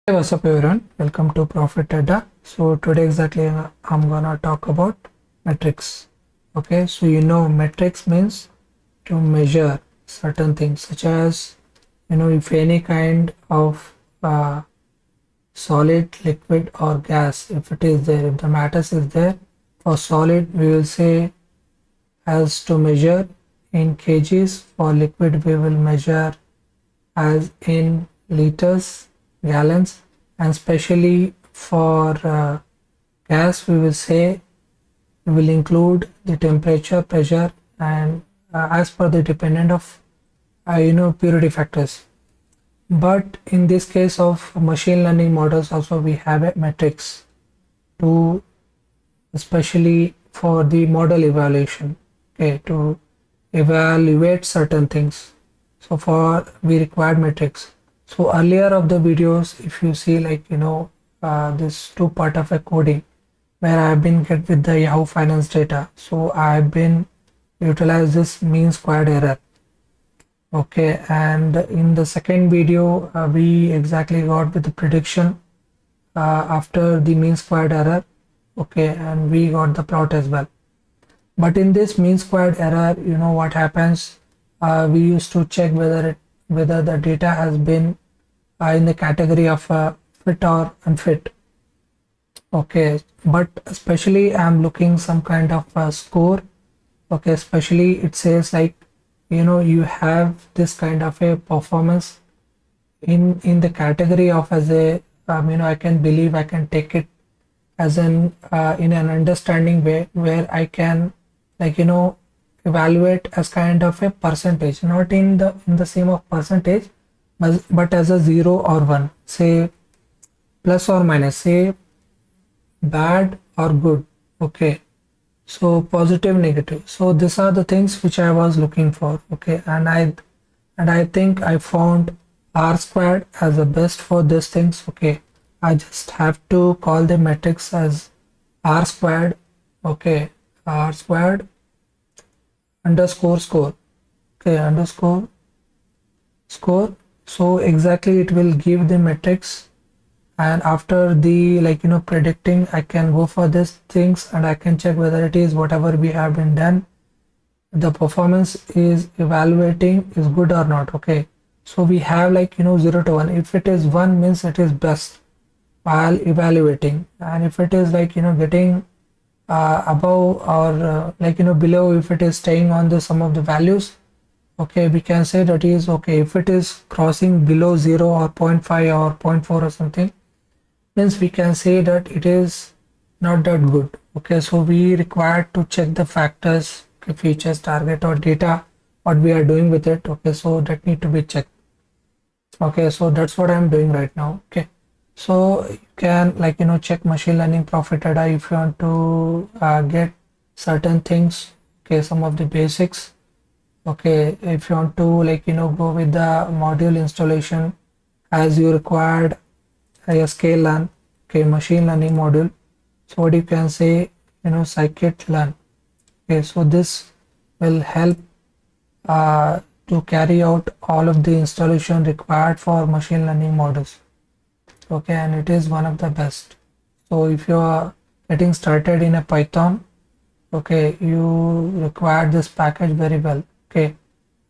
Hey, what's up everyone? Welcome to Profit Data. So today exactly I'm gonna talk about metrics. Okay, so metrics means to measure certain things such as if any kind of solid, liquid or gas, if it is there, if the matters is there. For solid we will say as to measure in kgs. For liquid we will measure as in liters, gallons, and especially for gas we will say we will include the temperature, pressure, and as per the dependent of purity factors. But in this case of machine learning models also we have a metrics to especially for the model evaluation, okay, to evaluate certain things. So for we required metrics. So earlier of the videos, if you see this two part of a coding where I have been get with the Yahoo Finance data. So I have been utilize this mean squared error. Okay, and in the second video, we exactly got with the prediction after the mean squared error. Okay, and we got the plot as well. But in this mean squared error, you know what happens? We used to check whether the data has been in the category of fit or unfit. Okay, but especially I'm looking some kind of score. Okay, especially it says like you have this kind of a performance in the category of as a I can believe I can take it as an in an understanding way where I can evaluate as kind of a percentage, not in the same of percentage, but as a 0 or 1, say plus or minus, say bad or good. Okay, so positive, negative. So these are the things which I was looking for. Okay, and I think I found r squared as the best for these things. Okay, I just have to call the metrics as r squared. Okay, r squared underscore score. Okay, underscore score. So exactly it will give the metrics, and after the predicting I can go for these things and I can check whether it is whatever we have been done, the performance is evaluating is good or not. Okay, so we have 0 to 1. If it is 1 means it is best while evaluating, and if it is getting above or below, if it is staying on the some of the values, okay, we can say that is okay. If it is crossing below 0 or 0.5 or 0.4 or something, means we can say that it is not that good. Okay, so we require to check the factors, okay, features, target or data, what we are doing with it. Okay, so that need to be checked. Okay, so that's what I'm doing right now. Okay, so you can check machine learning profit data if you want to get certain things. Okay, some of the basics. Okay, if you want to go with the module installation as you required a scale-learn, okay, machine learning module. So what you can say, scikit-learn. Okay, so this will help to carry out all of the installation required for machine learning models. Okay, and it is one of the best. So if you are getting started in a Python, okay, you require this package very well. Okay,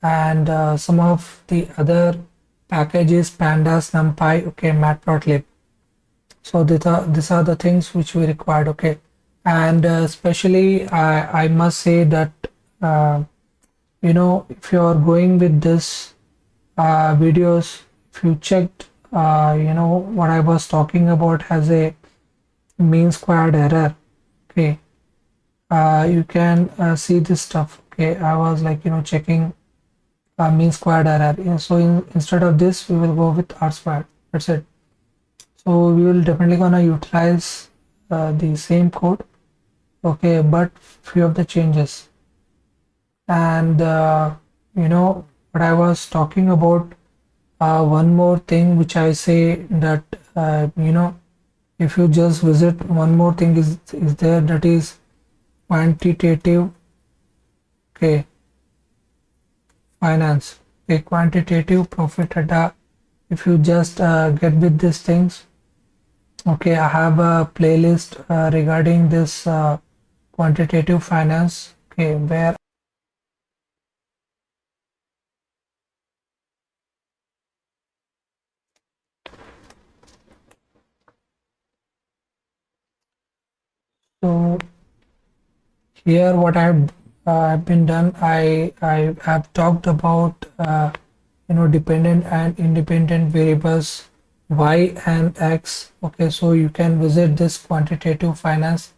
and some of the other packages, pandas, numpy, okay, matplotlib. So these are the things which we required. Okay, and especially I must say that if you are going with this videos, if you checked what I was talking about has a mean squared error. Okay, you can see this stuff. Okay, I was checking mean squared error. So instead of this we will go with r squared. That's it. So we will definitely gonna utilize the same code. Okay, but few of the changes. And what I was talking about, one more thing which I say that if you just visit, one more thing is there, that is quantitative, okay, finance. A quantitative profit data if you just get with these things. Okay, I have a playlist regarding this quantitative finance, okay, where so here what I've been done, I have talked about dependent and independent variables y and x. Okay, so you can visit this quantitative finance.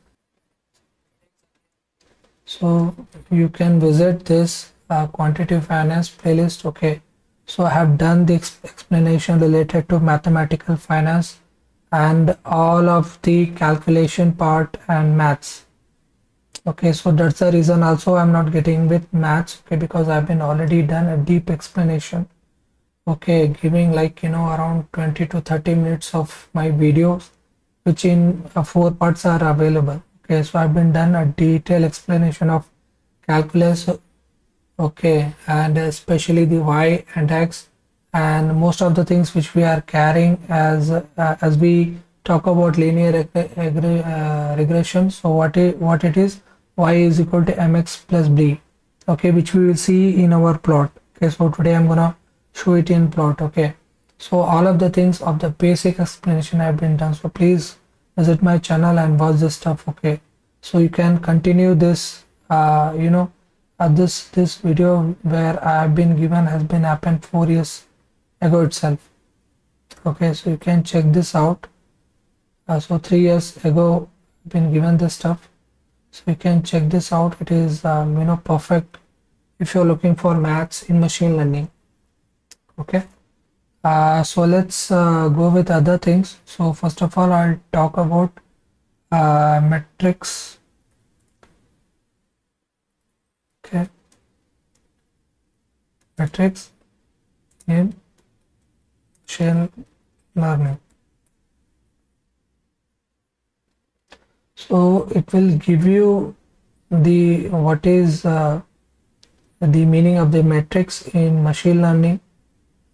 So you can visit this quantitative finance playlist. Okay, so I have done the explanation related to mathematical finance and all of the calculation part and maths. Okay, so that's the reason also I'm not getting with maths. Okay, because I've been already done a deep explanation. Okay, giving like around 20 to 30 minutes of my videos, which in four parts are available. Okay, so I've been done a detailed explanation of calculus. Okay, and especially the y and x, and most of the things which we are carrying as we talk about linear regression. So what it is, y is equal to mx plus b. Okay, which we will see in our plot. Okay, so today I'm gonna show it in plot. Okay, so all of the things of the basic explanation have been done. So please visit my channel and watch this stuff. Okay, so you can continue this this video where I have been given has been happened 4 years ago itself. Okay, so you can check this out. So 3 years ago been given this stuff, so you can check this out. It is perfect if you're looking for maths in machine learning. Okay, so let's go with other things. So first of all, I'll talk about metrics. Okay, metrics in machine learning. So it will give you the what is the meaning of the metrics in machine learning.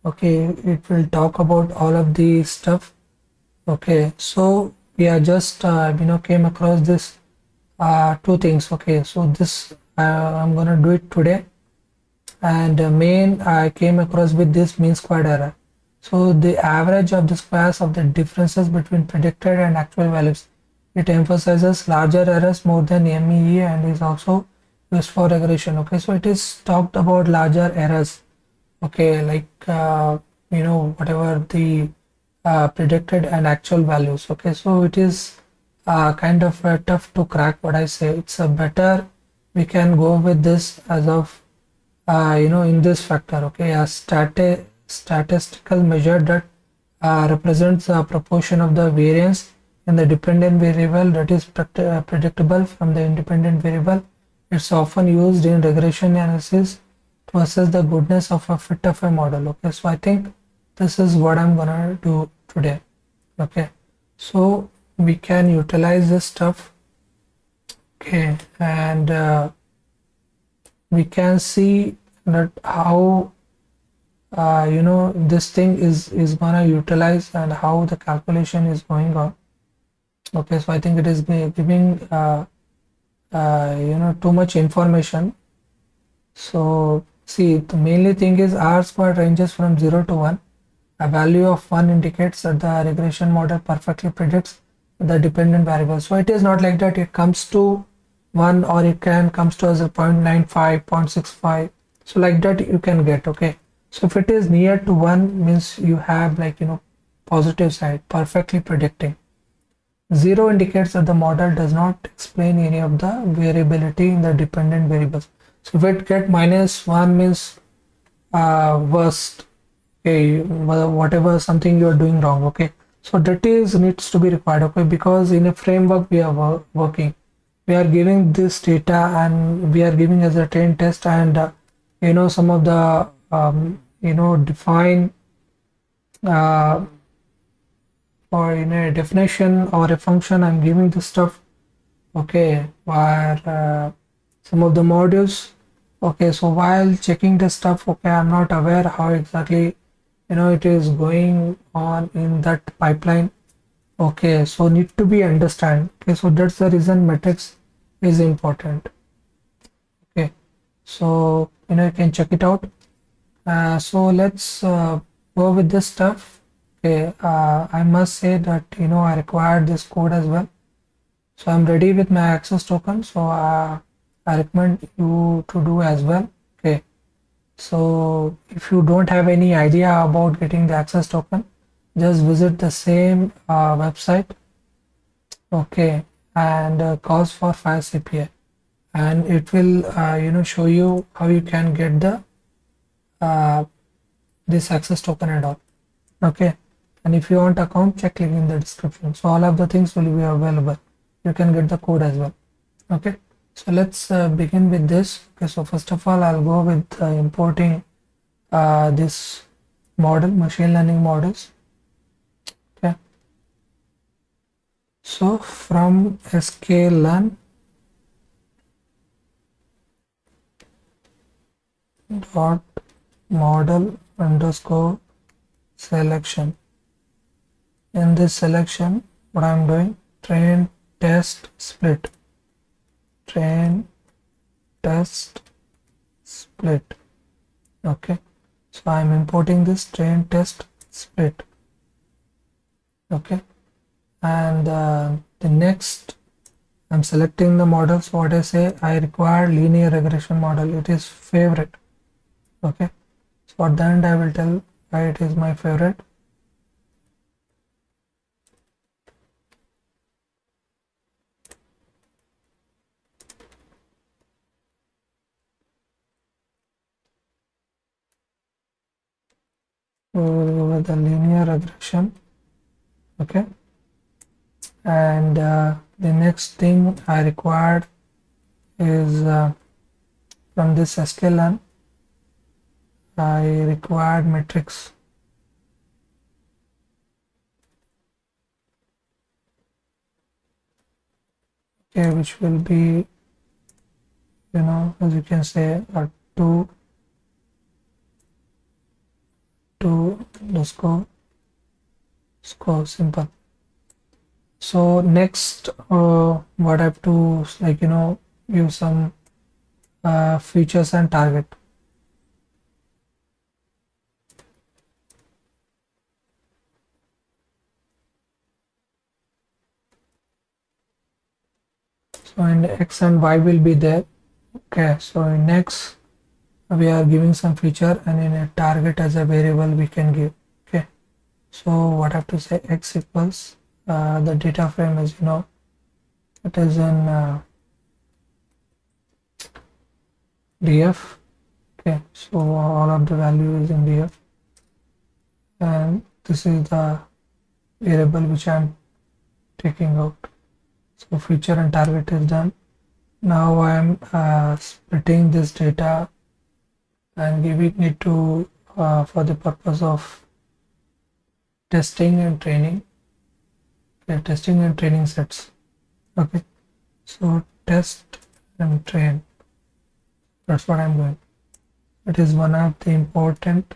Okay, it will talk about all of the stuff. Okay, so we are just came across this two things. Okay, so this I'm gonna do it today, and main I came across with this mean squared error. So the average of the squares of the differences between predicted and actual values. It emphasizes larger errors more than MEE and is also used for regression. Okay, so it is talked about larger errors. Okay, like whatever the predicted and actual values. Okay, so it is kind of tough to crack. What I say, it's a better we can go with this as of in this factor. Okay, a statistical measure that represents a proportion of the variance in the dependent variable that is predictable from the independent variable. It's often used in regression analysis to assess the goodness of a fit of a model. Okay, so I think this is what I'm gonna do today. Okay, so we can utilize this stuff. Okay, and we can see that how this thing is gonna utilize and how the calculation is going on. Okay, so I think it is giving too much information. So see, the mainly thing is R squared ranges from 0 to 1. A value of 1 indicates that the regression model perfectly predicts the dependent variable. So it is not like that it comes to 1 or it can comes to as a 0.95, 0.65. So like that you can get. Okay, so if it is near to 1 means you have like positive side, perfectly predicting. 0 indicates that the model does not explain any of the variability in the dependent variables. So if it get -1 means worst. Okay, whatever something you are doing wrong. Okay, so that is needs to be required. Okay, because in a framework we are working, we are giving this data and we are giving as a train test, and some of the define or in a definition or a function I'm giving this stuff. Okay, where some of the modules. Okay, so while checking the stuff, okay, I'm not aware how exactly it is going on in that pipeline. Okay, so need to be understand. Okay, so that's the reason metrics is important. Okay, so you can check it out. So let's go with this stuff. Okay, I must say that I required this code as well. So I'm ready with my access token. So I recommend you to do as well. Okay, so if you don't have any idea about getting the access token, just visit the same website. Okay, and cause for file CPA, and it will show you how you can get the uh, this access token and all. Okay, and if you want account, check link in the description. So all of the things will be available. You can get the code as well. Okay, so let's begin with this. Okay, so first of all, I'll go with importing this model, machine learning models. Okay, so from sklearn dot model underscore selection. In this selection, what I'm doing, train test split, train test split. Okay, so I'm importing this train test split. Okay, and the next I'm selecting the model. So what I say, I require linear regression model. It is favorite. Okay, so at the end I will tell why it is my favorite. With the linear regression. Okay, and the next thing I required is from this sklearn I required metrics. Okay, which will be as you can say a two underscore score, simple. So next what I have to use some features and target. So in X and Y will be there. Okay, so in X we are giving some feature, and in a target as a variable we can give. Okay, so what I have to say, X equals the data frame is it is in df. Okay, so all of the value is in df, and this is the variable which I am taking out. So feature and target is done. Now I am splitting this data and giving it to for the purpose of testing and training. Okay, testing and training sets. Okay, so test and train, that's what I'm doing. It is one of the important,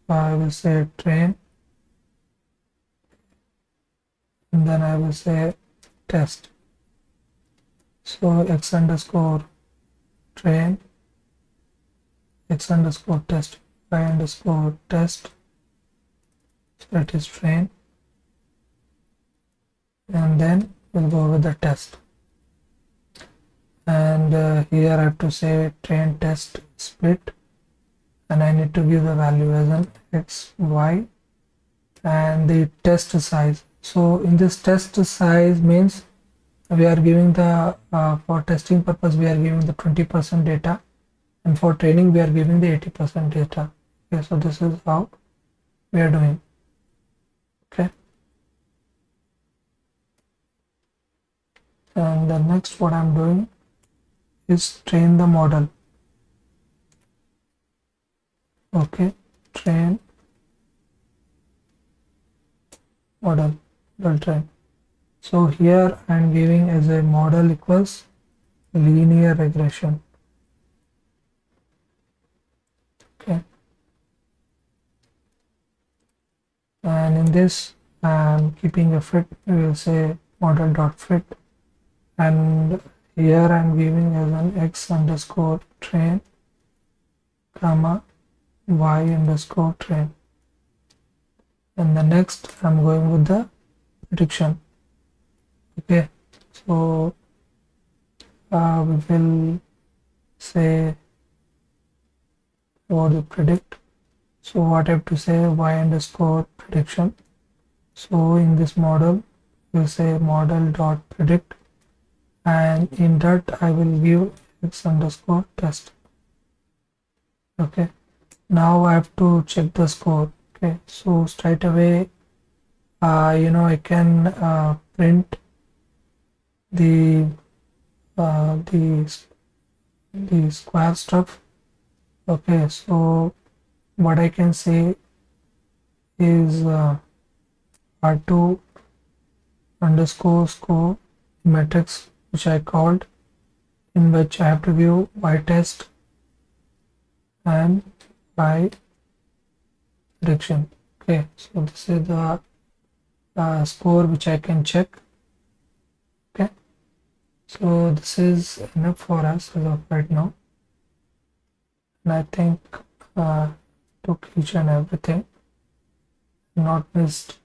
I will say train, and then I will say test. So x underscore train, x underscore test, y underscore test, so that is train, and then we'll go with the test. And here I have to say train test split, and I need to give the value as an x, y, and the test size. So in this test size means we are giving the for testing purpose we are giving the 20% data, and for training we are giving the 80% data. Okay, so this is how we are doing. Okay, and the next what I'm doing is train the model. Okay, train model, will train. So here I'm giving as a model equals linear regression. Okay, and in this I'm keeping a fit. We will say model dot fit, and here I'm giving as an x underscore train comma y underscore train, and the next I'm going with the prediction. Okay, so we will say for the predict. So what I have to say, y underscore prediction. So in this model we'll say model dot predict, and in that I will give x underscore test. Okay, now I have to check the score. Okay, so straight away I can print the uh, the the square stuff. Okay, so what I can say is r2 underscore score matrix, which I called, in which I have to view y test and y prediction. Okay, so this is the score which I can check. Okay, so this is enough for us as of right now, and I think took each and everything, not missed.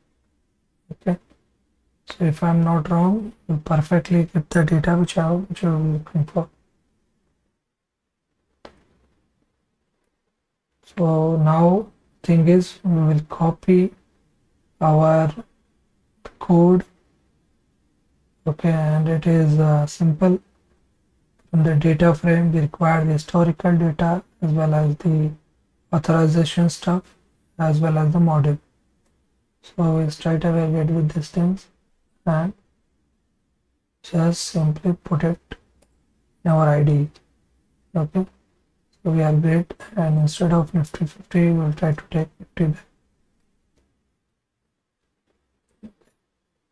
Okay, so if I'm not wrong, you perfectly get the data which I'm looking for. So now thing is, we will copy our code. Okay, and it is simple. From the data frame we require the historical data as well as the authorization stuff as well as the model. So we'll straight away get with these things and just simply put it in our ID. Okay, so we are great, and instead of Nifty 50 we'll try to take 50 back.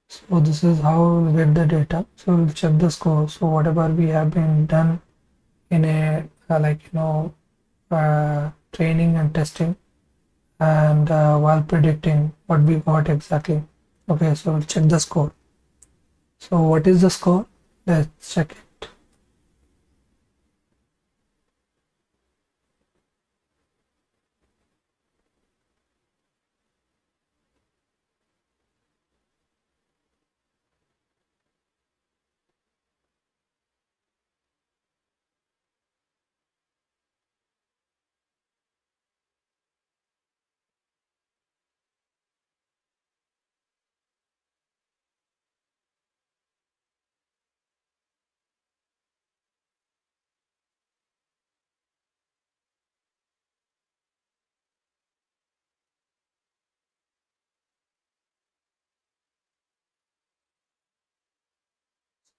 So this is how we'll get the data. So we'll check the score. So whatever we have been done in a training and testing, and while predicting what we got exactly. Okay, so we'll check the score. So what is the score? Let's check it.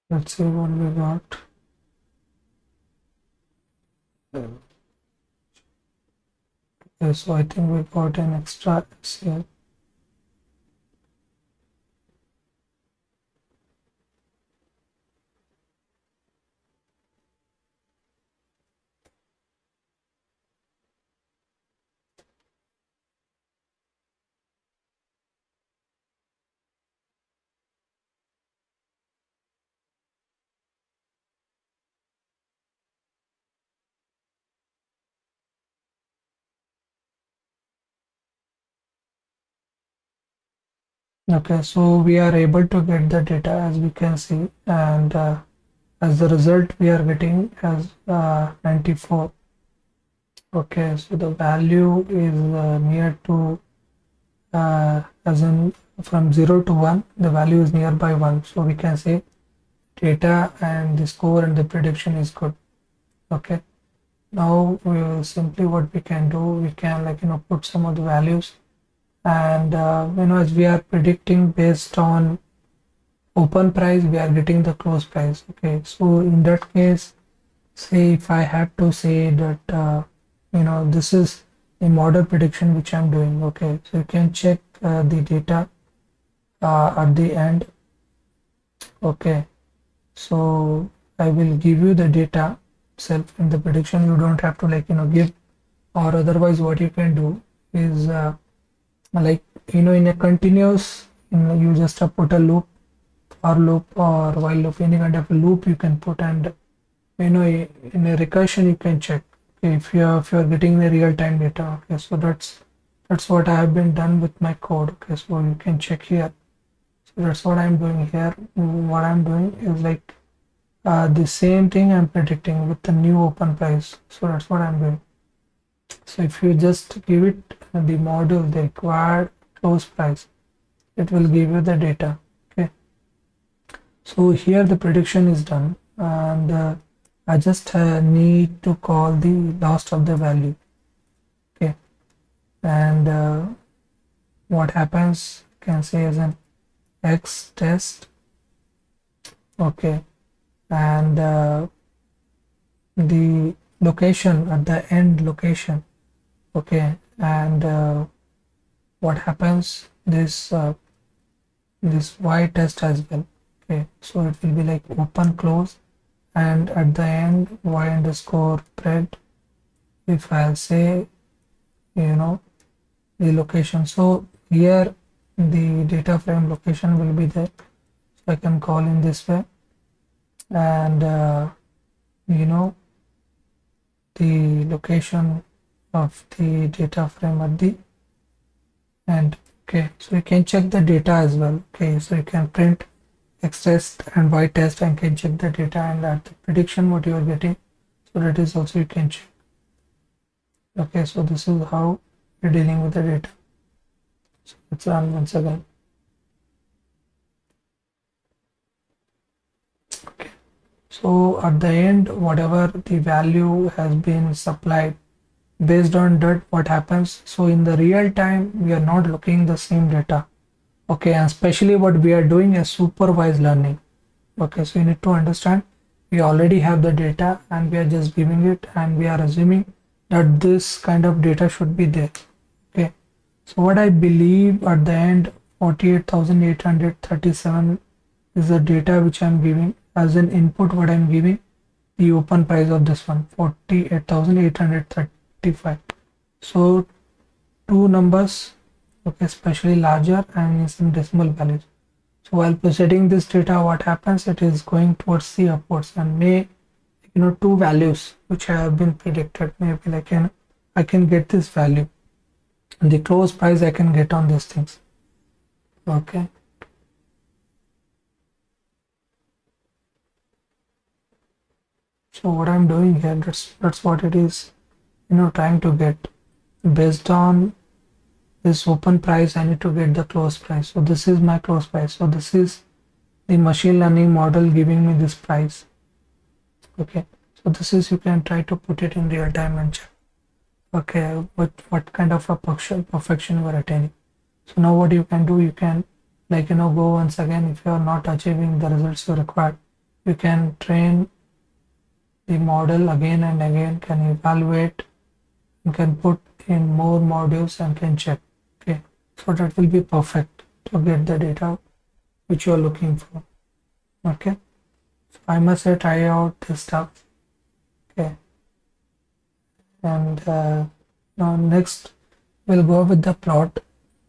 Let's see what we got. Okay, so I think we got an extra S here. Okay, so we are able to get the data as we can see, and as the result we are getting as 94. Okay, so the value is near to as in from 0 to 1, the value is nearby 1, so we can say data and the score and the prediction is good. Okay, now we will simply, what we can do, we can put some of the values, and as we are predicting based on open price, we are getting the close price. Okay, so in that case, say if I have to say that this is a model prediction which I'm doing. Okay, so you can check the data at the end. Okay, so I will give you the data itself in the prediction. You don't have to give, or otherwise what you can do is like in a continuous, you just put a loop or while loop, any kind of a loop you can put, and in a recursion you can check, okay, if you're getting the real time data. Okay, so that's what I have been done with my code. Okay, so you can check here. So that's what I'm doing here. What I'm doing is like the same thing I'm predicting with the new open price. So that's what I'm doing. So if you just give it the model, the required close price, it will give you the data. Okay, so here the prediction is done, and I just need to call the last of the value. Okay, and what happens, you can say as an X test. Okay, and the location at the end location. Okay, and what happens, this Y test as well. Okay, so it will be like open close, and at the end Y underscore pred, if I'll say you know the location. So here the data frame location will be there, so I can call in this way, and you know the location of the data frame at the end. Okay, so you can check the data as well. Okay, so you can print X test and Y test and can check the data, and at the prediction what you are getting, so that is also you can check. Okay, so this is how you're dealing with the data. So let's run once again. Okay, so at the end, whatever the value has been supplied, based on that what happens, so in the real time we are not looking the same data. Okay, and especially what we are doing is supervised learning. Okay, so you need to understand, we already have the data and we are just giving it, and we are assuming that this kind of data should be there. Okay, so what I believe at the end, 48,837 is the data which I'm giving as an input. What I'm giving, the open price of this one, 48,835. So two numbers, okay, especially larger and in some decimal values. So while presenting this data, what happens, it is going towards the upwards, and may two values which have been predicted, maybe like I can get this value, and the close price I can get on these things. Okay, so what I'm doing here, that's what it is, trying to get based on this open price. I need to get the close price. So this is my close price. So this is the machine learning model giving me this price. Okay, so this is, you can try to put it in real time and check, okay, what kind of a perfection you are attaining. So now what you can do, you can go once again, if you are not achieving the results you required, you can train the model again and again, can evaluate, you can put in more modules and can check. Okay, so that will be perfect to get the data which you are looking for. Okay, so I must say try out this stuff. Okay, and now next we'll go with the plot.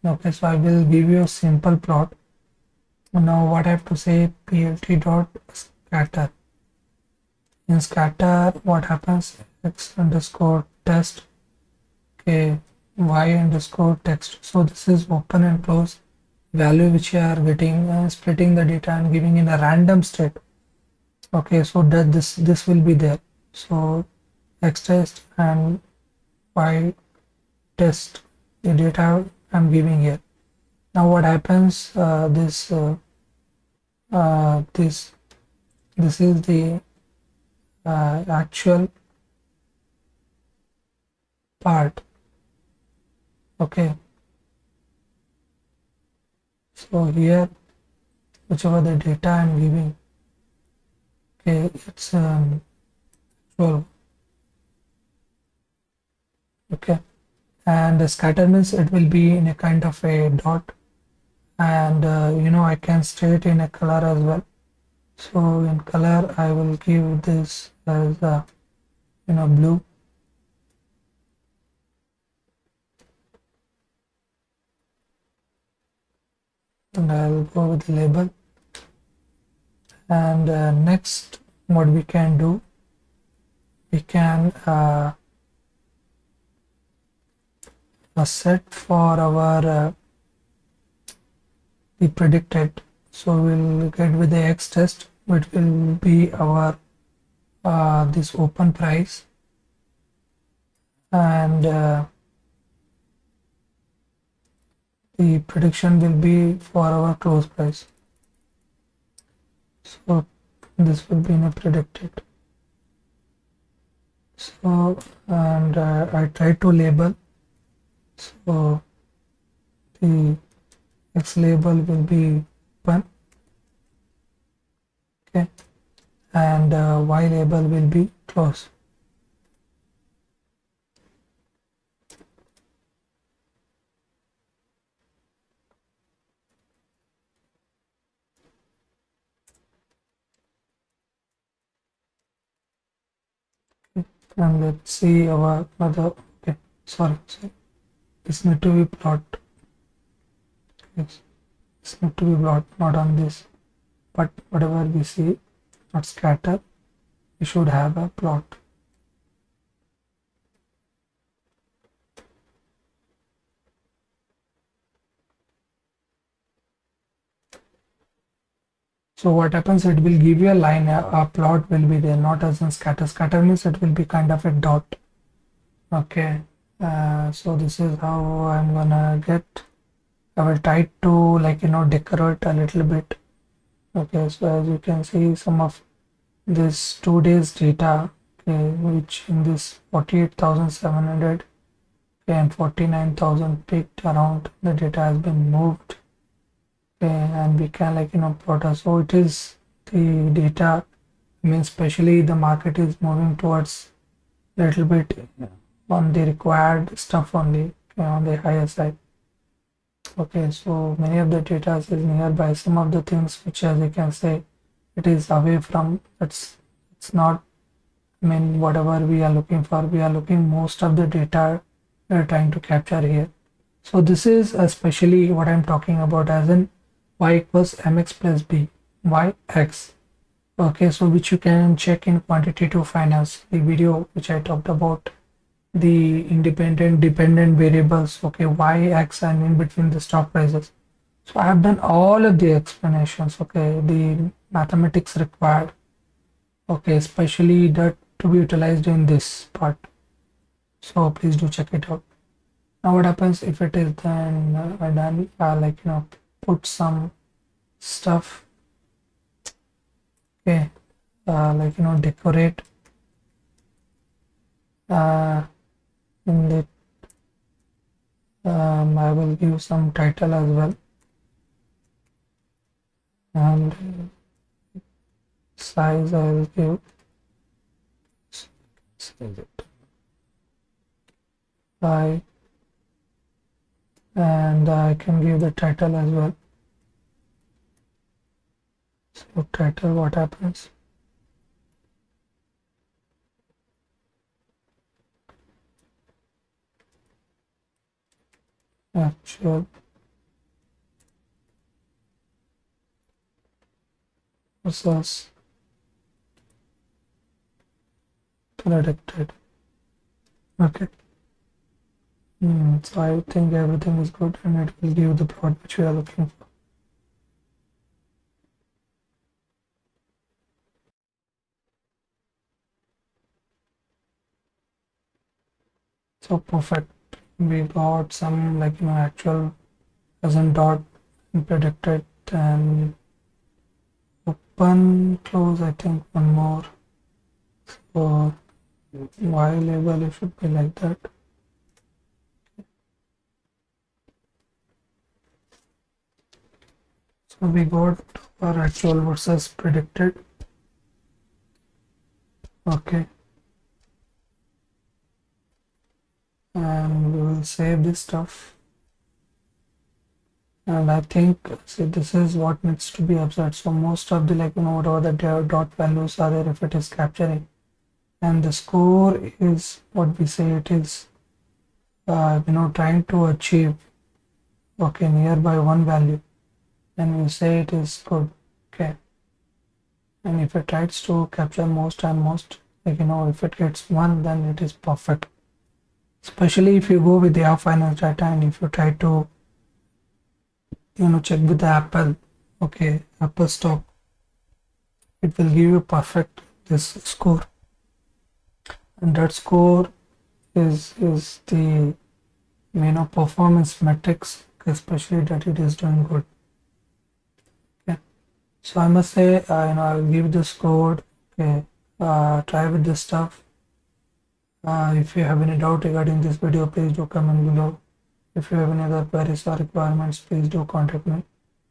Okay, so I will give you a simple plot. Now what I have to say, plt dot scatter. In scatter, what happens, x underscore test, okay, y underscore text. So this is open and close value which you are getting, splitting the data and giving in a random state. Okay, so that this will be there. So x test and y test, the data I'm giving here. Now what happens, this is the actual part. Okay, so here whichever the data I'm giving, okay, it's actual. Okay, and the scatter means it will be in a kind of a dot, and I can state in a color as well. So in color I will give this as blue. and I'll go with the label. And next, what we can do, we can set for our the predicted. So we'll get with the X test, which will be our this open price, and the prediction will be for our close price. So this will be in a predicted. So, and I try to label. So the X label will be open, okay, and Y label will be close. And let's see our other, okay, sorry, this need to be plot. Yes, this need to be plot, not on this, but whatever we see, not scatter, we should have a plot. So what happens, it will give you a line, a plot will be there, not as in scatter. Scatter means it will be kind of a dot. Okay, so this is how I'm gonna get. I will try to, like, decorate a little bit. Okay, so as you can see, some of this 2 days data, okay, which in this 48,700 and 49,000 peaked around, the data has been moved. Okay, and we can, like, plot. So it is the data, I mean, especially the market is moving towards a little bit on the required stuff only, okay, on the higher side. Okay, so many of the data is nearby. Some of the things which, as you can say, it is away from, it's not, I mean, whatever we are looking for, we are looking most of the data we are trying to capture here. So this is especially what I'm talking about as in y equals mx plus b, yx. Okay, so which you can check in quantitative finance, the video which I talked about the independent dependent variables, okay, y, x, and in between the stock prices. So I have done all of the explanations, okay, the mathematics required, okay, especially that to be utilized in this part. So please do check it out. Now what happens if it is then done, like, put some stuff, okay, like, decorate in the I will give some title as well, and size I will give, size it by, and I can give the title as well. So title, what happens? Actual versus predicted. Okay. So I think everything is good and it will give the plot which we are looking for. So perfect. We got some, like, actual as in dot and predicted and open close, I think one more. So y label, it should be like that. So we got our actual versus predicted. Okay, and we will save this stuff, and I think, see, this is what needs to be observed. So most of the, like, whatever the dot values are there, if it is capturing, and the score is what we say it is trying to achieve, okay, nearby one value. then we say it is good. Okay, and if it tries to capture most and most, like if it gets 1, then it is perfect. Especially if you go with the finance data, and if you try to check with the Apple, okay, Apple stock, it will give you perfect this score, and that score is the performance metrics, especially that it is doing good. Okay, so I must say, I'll give this code. Okay, try with this stuff. If you have any doubt regarding this video, please do comment below. If you have any other queries or requirements, please do contact me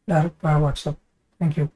direct via WhatsApp. Thank you.